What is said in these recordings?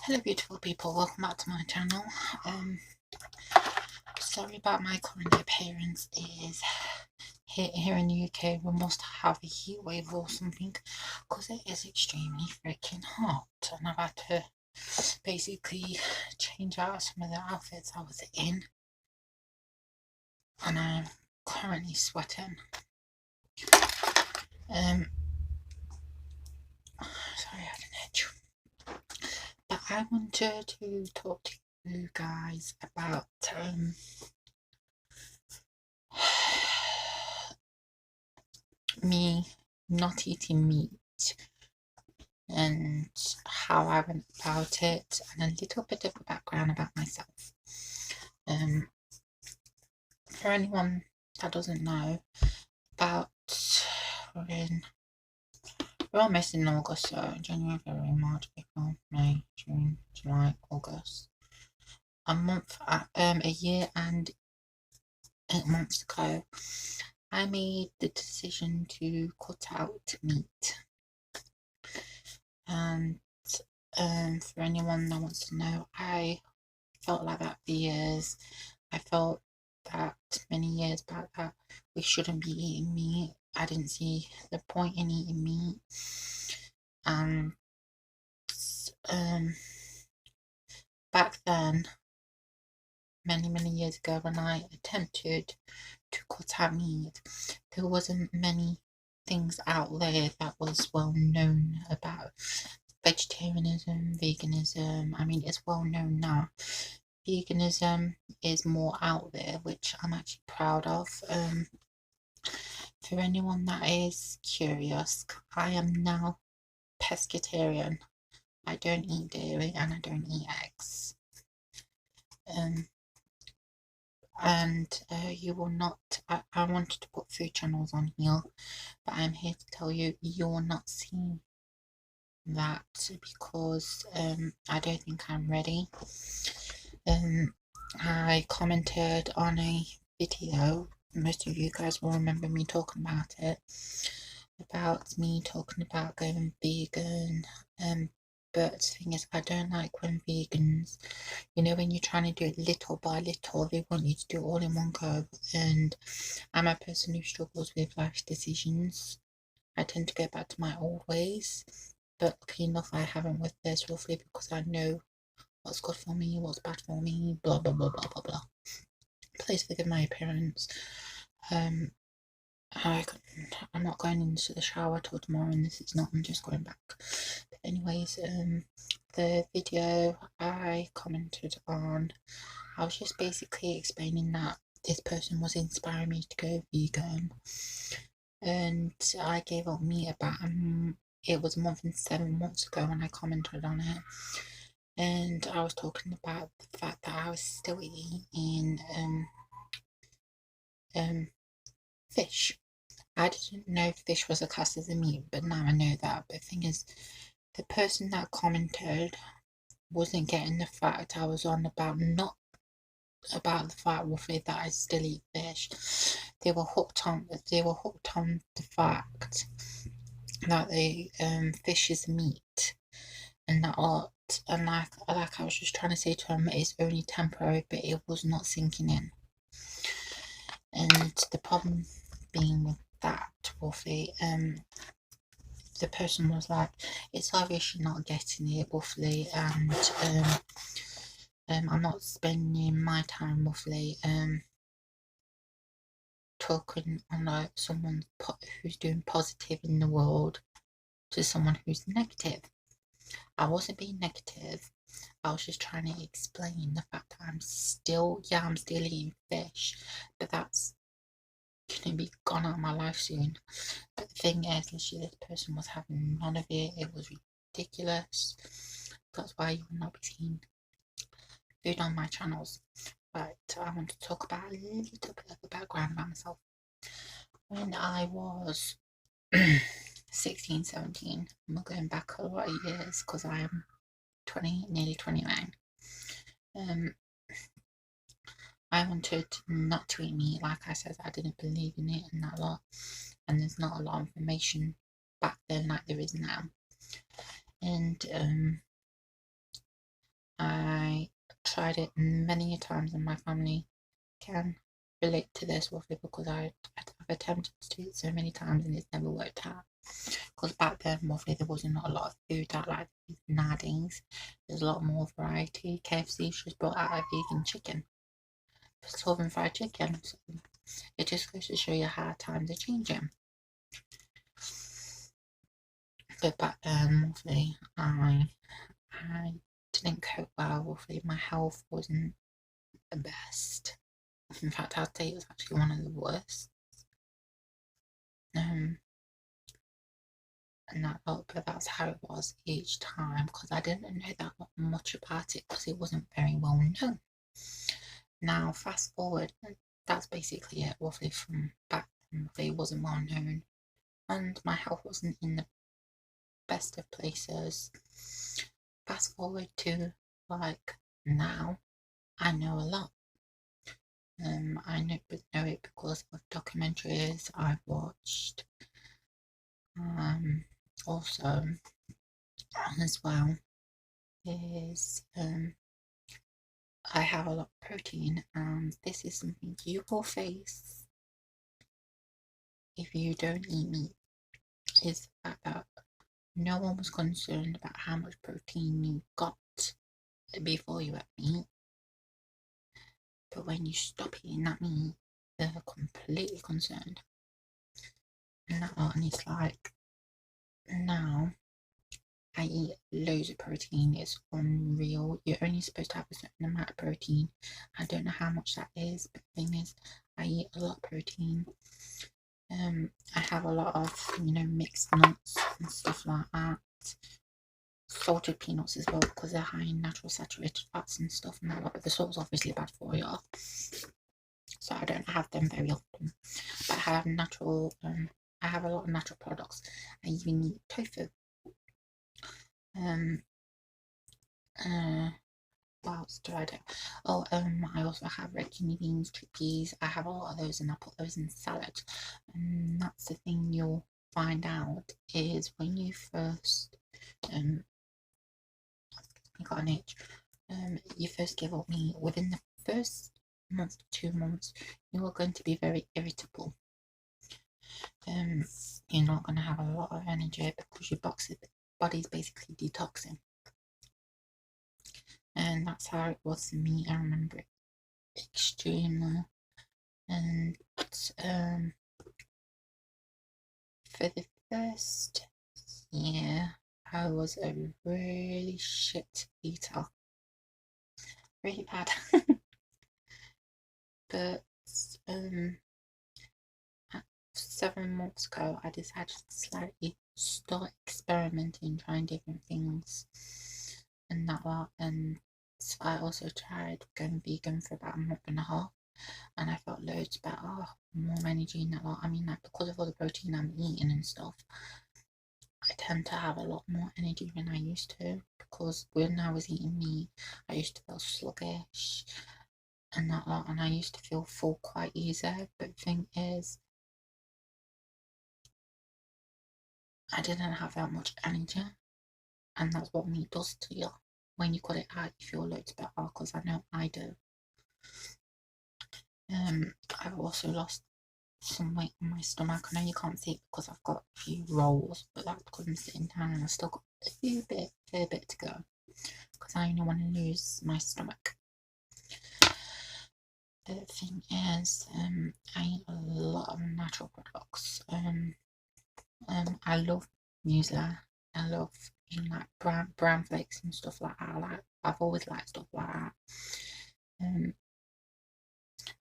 Hello beautiful people, welcome back to my channel. Sorry about my current appearance. Is here in the UK we must have a heat wave or something because it is extremely freaking hot, and I've had to basically change out some of the outfits I was in, and I'm currently sweating. Sorry, I had an itch. But I wanted to talk to you guys about me not eating meat and how I went about it, and a little bit of a background about myself. For anyone that doesn't know, we're almost in August, so January, February, March, April, May, June, July, August. A year and 8 months ago, I made the decision to cut out meat. And for anyone that wants to know, I felt like that for years. I felt that many years back that we shouldn't be eating meat. I didn't see the point in eating meat. And back then, many years ago, when I attempted to cut out meat, there wasn't many things out there that was well known about vegetarianism, veganism. I mean, it's well known now. Veganism is more out there, which I'm actually proud of. For anyone that is curious, I am now pescatarian. I don't eat dairy and I don't eat eggs. You will not, I wanted to put food channels on here, but I'm here to tell you, you will not see that because I don't think I'm ready. I commented on a video, most of you guys will remember me talking about it, about me talking about going vegan. But the thing is, I don't like when vegans, you know, when you're trying to do it little by little, they want you to do it all in one go. And I'm a person who struggles with life decisions. I tend to go back to my old ways, but lucky enough I haven't with this, roughly because I know what's good for me, what's bad for me, blah blah blah blah blah blah. Please forgive my appearance. I'm not going into the shower till tomorrow, and this is not, I'm just going back. But anyways, the video I commented on, I was just basically explaining that this person was inspiring me to go vegan, and I gave up meat about it was a month and 7 months ago when I commented on it. And I was talking about the fact that I was still eating fish. I didn't know fish was a class as a meat, but now I know that. But the thing is, the person that commented wasn't getting the fact I was on about, not about the fact roughly that I still eat fish. They were hooked on the fact that the fish is meat and that lot. And like I was just trying to say to him, it's only temporary, but it was not sinking in. And the problem being with that, roughly, the person was like, it's obvious you're not getting it, roughly, and I'm not spending my time, roughly, talking on like someone who's doing positive in the world to someone who's negative. I wasn't being negative. I was just trying to explain the fact that I'm still eating fish, but that's gonna be gone out of my life soon. But the thing is, literally, this person was having none of it. It was ridiculous. That's why you will not be seeing food on my channels. But I want to talk about a little bit of the background about myself. When I was 16, 17, I'm going back a lot of years because I am nearly 29. I wanted not to eat meat. Like I said, I didn't believe in it and that lot. And there's not a lot of information back then like there is now. And I tried it many times, and my family can relate to this waffle because I've attempted to do it so many times and it's never worked out. Because back then, waffle, there wasn't a lot of food out like nowadays. There's a lot more variety. KFC just brought out a vegan chicken, Southern fried chicken. So it just goes to show you how times are changing. But back then, waffle, I didn't cope well with it. My health wasn't the best. In fact, I'd say it was actually one of the worst. And but that's how it was each time because I didn't know that much about it because it wasn't very well known. Now, fast forward, that's basically it. Waffle from back then, it wasn't well known, and my health wasn't in the best of places. Fast forward to like now, I know a lot. I know it because of documentaries I've watched. Also, as well, is I have a lot of protein, and this is something you will face if you don't eat meat. Is the fact that no one was concerned about how much protein you got before you ate meat, but when you stop eating that meat, they're completely concerned. And it's like now I eat loads of protein. It's unreal. You're only supposed to have a certain amount of protein. I don't know how much that is, but the thing is, I eat a lot of protein. I have a lot of, mixed nuts and stuff like that. Salted peanuts as well because they're high in natural saturated fats and stuff and that lot, but the salt's obviously bad for you. So I don't have them very often. But I have I have a lot of natural products. I even eat tofu. What else do I do? Oh, I also have red kidney beans, chickpeas. I have a lot of those, and I put those in salad. And that's the thing you'll find out is when you first I got an itch. You first give up meat. Within the first month to 2 months, you are going to be very irritable. You're not going to have a lot of energy because your body's basically detoxing. And that's how it was for me. I remember it extremely. And for the first year, I was a really shit eater. Really bad. But 7 months ago, I decided to slightly start experimenting, trying different things and that lot. And so I also tried going vegan for about a month and a half, and I felt loads better, more energy and that lot. I mean, like, because of all the protein I'm eating and stuff, I tend to have a lot more energy than I used to, because when I was eating meat, I used to feel sluggish and that lot, and I used to feel full quite easy. But the thing is, I didn't have that much energy, and that's what meat does to you. When you cut it out, you feel loads better, because I know I do. I've also lost some weight on my stomach. I know you can't see it because I've got a few rolls, but that's because I'm sitting down and I've still got a fair bit to go, because I only want to lose my stomach. The thing is, I eat a lot of natural products. I love muesli. I love eating like brown flakes and stuff like that. I've always liked stuff like that.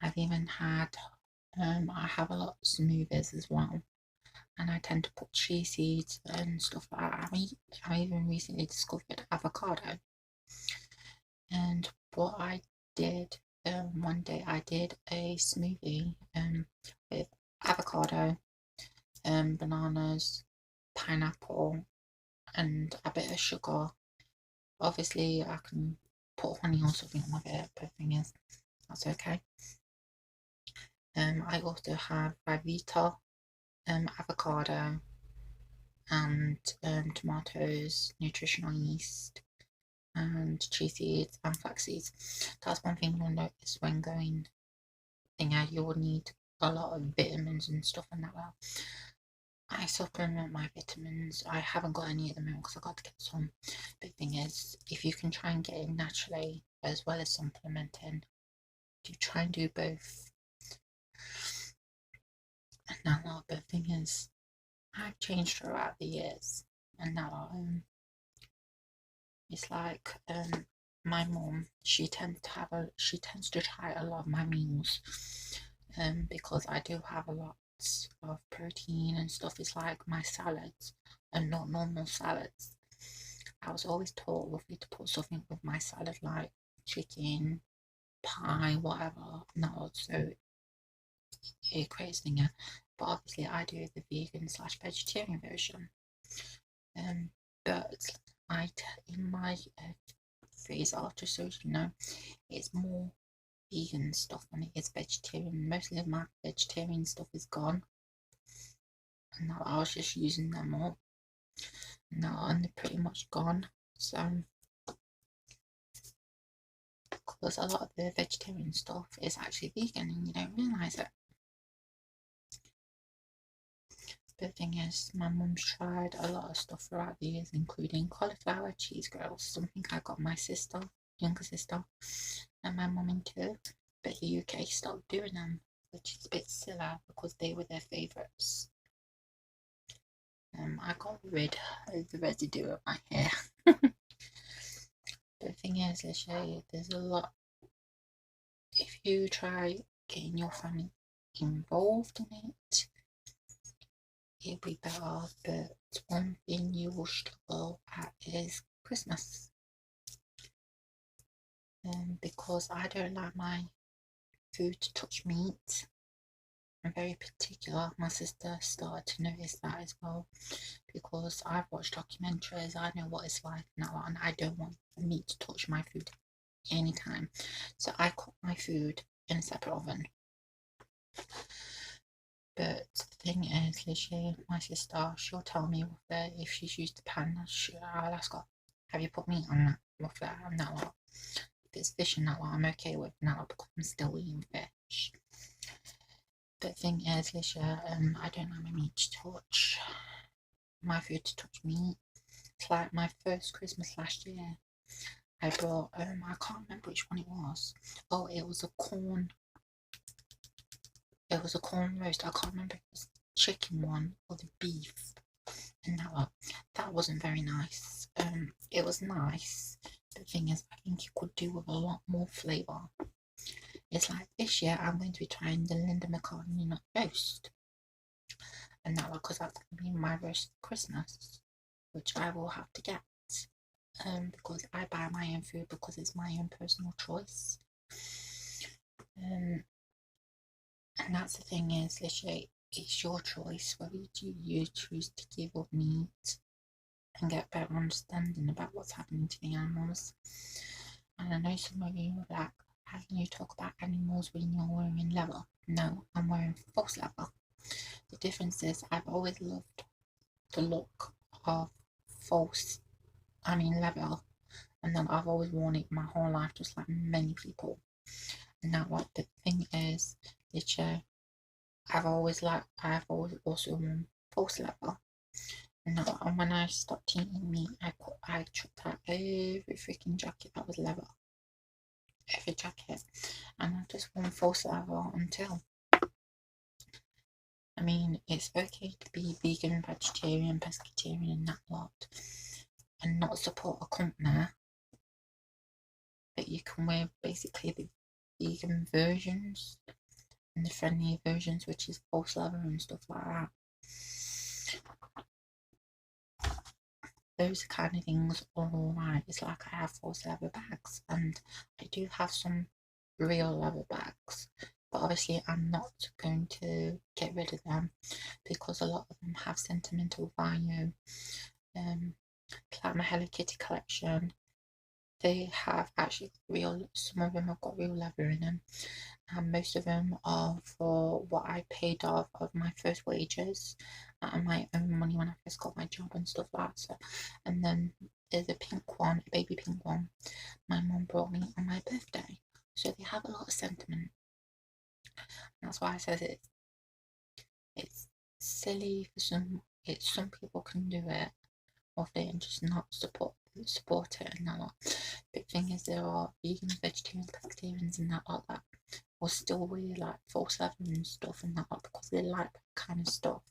I've even had I have a lot of smoothies as well, and I tend to put chia seeds and stuff like that. I even recently discovered avocado, and what I did one day, I did a smoothie with avocado, bananas, pineapple, and a bit of sugar. Obviously, I can put honey or something with it, but the thing is, that's okay. I also have Ryvita, avocado, and tomatoes, nutritional yeast, and chia seeds and flax seeds. That's one thing you'll notice when going thingy. You will need a lot of vitamins and stuff and that. Well, I supplement my vitamins. I haven't got any at the moment because I got to get some. But the thing is, if you can try and get it naturally as well as supplementing, you try and do both. And now, but the thing is, I've changed throughout the years, and now it's like my mum, she tends to try a lot of my meals, because I do have a lot of protein and stuff. It's like my salads are not normal salads. I was always told roughly to put something with my salad, like chicken, pie, whatever. No, so it creates thing. But obviously, I do the vegan/vegetarian version. But in my phase after surgery, it's more vegan stuff than it is vegetarian. Mostly of my vegetarian stuff is gone, and now I was just using them all. Now and they're pretty much gone. So, because a lot of the vegetarian stuff is actually vegan, and you don't realise it. The thing is, my mum's tried a lot of stuff throughout the years, including cauliflower cheese grills, something I got my younger sister, and my mum into, but the UK stopped doing them, which is a bit silly because they were their favourites. I got rid of the residue of my hair. The thing is, let's show you, there's a lot. If you try getting your family involved in it, it'll be better. But one thing you will struggle at is Christmas. Because I don't like my food to touch meat. I'm very particular. My sister started to notice that as well, because I've watched documentaries. I know what it's like now, and I don't want meat to touch my food anytime. So I cook my food in a separate oven. But the thing is, literally, my sister, she'll tell me if she's used the pan, I'll ask her, have you put meat on that? Roughly, I'm not like, if it's fish and that one, I'm okay with now because I'm still eating fish. The thing is, literally, I don't like my meat to touch my food to touch meat. It's like my first Christmas last year. I brought I can't remember which one it was. Oh, it was a corn. It was a corn roast. I can't remember if it was the chicken one or the beef. And that wasn't very nice. It was nice. The thing is, I think it could do with a lot more flavour. It's like this year I'm going to be trying the Linda McCartney nut roast. And that because that's going to be my roast for Christmas, which I will have to get. Because I buy my own food because it's my own personal choice. And that's the thing is, literally, it's your choice whether you choose to give up meat and get better understanding about what's happening to the animals. And I know some of you are like, how can you talk about animals when you're wearing leather? No, I'm wearing false leather. The difference is I've always loved the look of leather, and then I've always worn it my whole life, just like many people. And now what the thing is, literally, I've always also worn false leather. And when I stopped eating meat, I chucked out every freaking jacket that was leather. Every jacket. And I just worn false leather until. I mean, it's okay to be vegan, vegetarian, pescatarian and that lot, and not support a company, but you can wear basically the vegan versions and the friendly versions, which is false leather and stuff like that. Those kind of things are alright. It's like I have false leather bags, and I do have some real leather bags, but obviously I'm not going to get rid of them because a lot of them have sentimental value. Like my Hello Kitty collection, they have actually some of them have got real leather in them, and most of them are for what I paid off of my first wages and my own money when I first got my job and stuff like that. And then is a pink one, a baby pink one. My mum brought me on my birthday, so they have a lot of sentiment. That's why I said it's silly for some. Some people can do it, or they and just not support it and that lot. But the thing is, there are vegans, vegetarians, pescatarians, and that lot that will still really like 4/7 and stuff and that lot because they like that kind of stuff.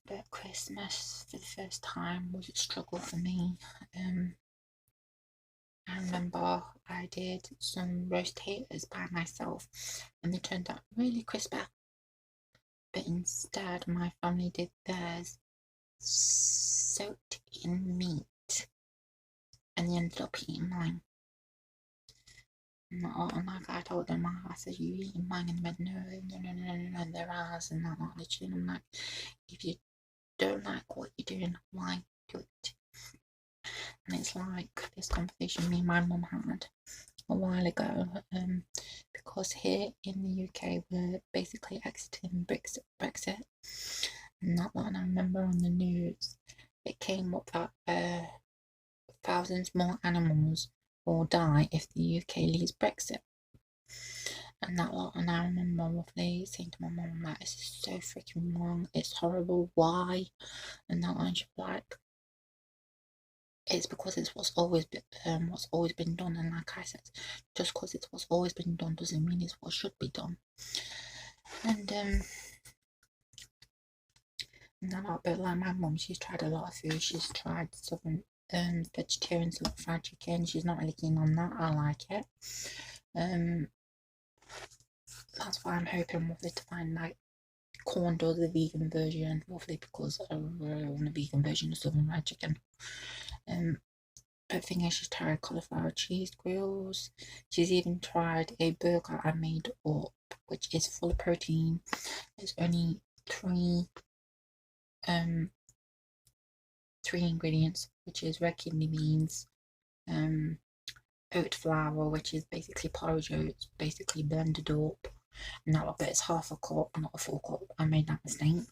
But Christmas for the first time was a struggle for me. I remember I did some roast potatoes by myself and they turned out really crispy. But instead, my family did theirs soaked in meat and they ended up eating mine. And like I told them, I said, you eating mine? And they went, no, they're ours and that, not literally. And I'm like, if you don't like what you're doing, why do it? And it's like this conversation me and my mum had a while ago, because here in the UK we're basically exiting Brexit, and that one I remember on the news it came up that thousands more animals will die if the UK leaves Brexit. And that lot, and I remember roughly saying to my mum, like, this is so freaking wrong, it's horrible, why? And that one, she was like, it's because it's what's always been done. And like I said, just because it's what's always been done doesn't mean it's what should be done. And no, but like my mum, she's tried a lot of food. She's tried southern vegetarian fried chicken. She's not really keen on that. I like it. That's why I'm hoping roughly to find like corn does the vegan version, roughly because I really want a vegan version of southern fried chicken. But thing is, she's tried cauliflower cheese grills. She's even tried a burger I made up, which is full of protein. There's only three ingredients, which is red kidney beans, oat flour, which is basically porridge oats, basically blended up. Now, but it's half a cup, not a full cup. I made that mistake.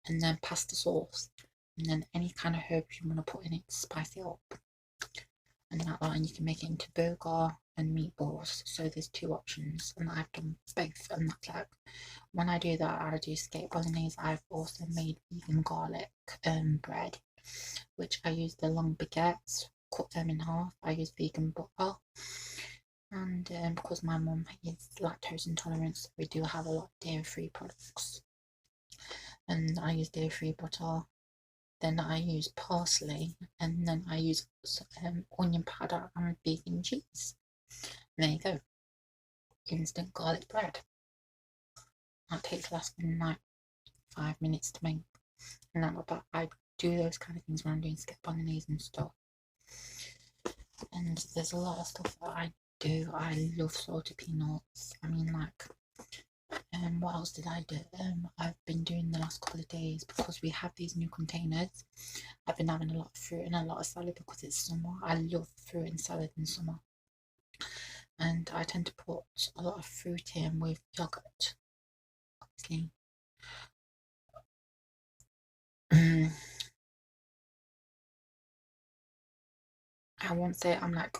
And then pasta sauce, and then any kind of herbs you want to put in it to spice it up. And that line you can make it into burger and meatballs. So there's two options, and I've done both. And that's like when I do that, I do skate bolognese. I've also made vegan garlic bread, which I use the long baguettes, cut them in half. I use vegan butter, and because my mum is lactose intolerant, so we do have a lot of dairy-free products. And I use dairy-free butter. Then I use parsley, and then I use onion powder and vegan cheese. And there you go, instant garlic bread. That takes less than like 5 minutes to make. And that, but I do those kind of things when I'm doing skip bolognese and stuff. And there's a lot of stuff that I do. I love salted peanuts. I mean, like, what else did I do? I've been doing the last couple of days because we have these new containers. I've been having a lot of fruit and a lot of salad because it's summer. I love fruit and salad in summer. And I tend to put a lot of fruit in with yogurt, obviously. I won't say I'm like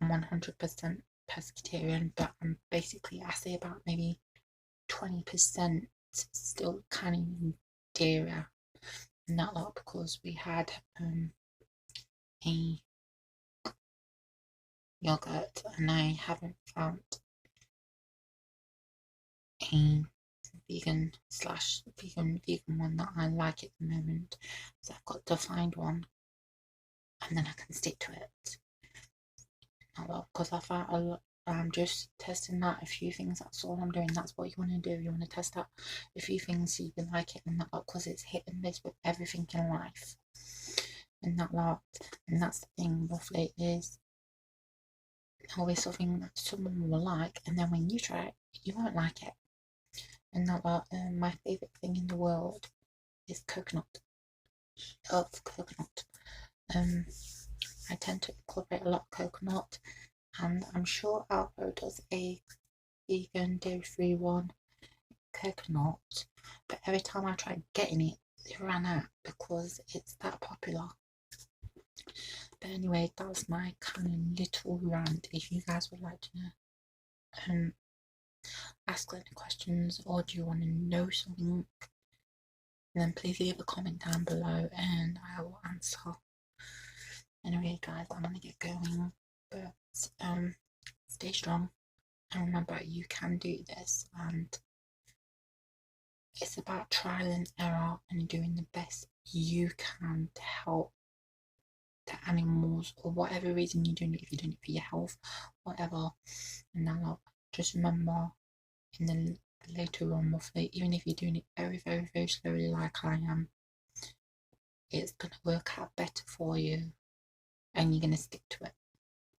100% pescatarian, but I'm basically, I say about maybe 20% still kind of dairy, not a lot, because we had a yogurt and I haven't found a vegan one that I like at the moment, so I've got to find one and then I can stick to it. Not a lot, because I found a lot. I'm just testing out a few things. That's all I'm doing. That's what you want to do. You want to test out a few things so you can like it and that lot, because it's hit and miss with everything in life and that lot. And that's the thing, roughly, is always something that someone will like, and then when you try it, you won't like it. And that lot. My favorite thing in the world is coconut. Love coconut. I tend to incorporate a lot of coconut, and I'm sure Alpo does a vegan dairy-free one. coconut, but every time I tried getting it, it ran out because it's that popular. But anyway, that was my kind of little rant. If you guys would like to ask any questions, or do you want to know something, then please leave a comment down below and I will answer. Anyway guys, I'm gonna get going, but stay strong and remember you can do this, and it's about trial and error and doing the best you can to help the animals, or whatever reason you're doing it, if you're doing it for your health, whatever. And now just remember, in the later on, roughly, even if you're doing it very slowly like I am, it's gonna work out better for you and you're gonna stick to it.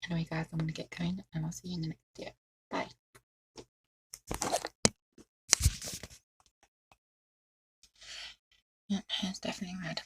Anyway guys, I'm gonna get going and I'll see you in the next video. Bye. Yeah, hair's definitely red.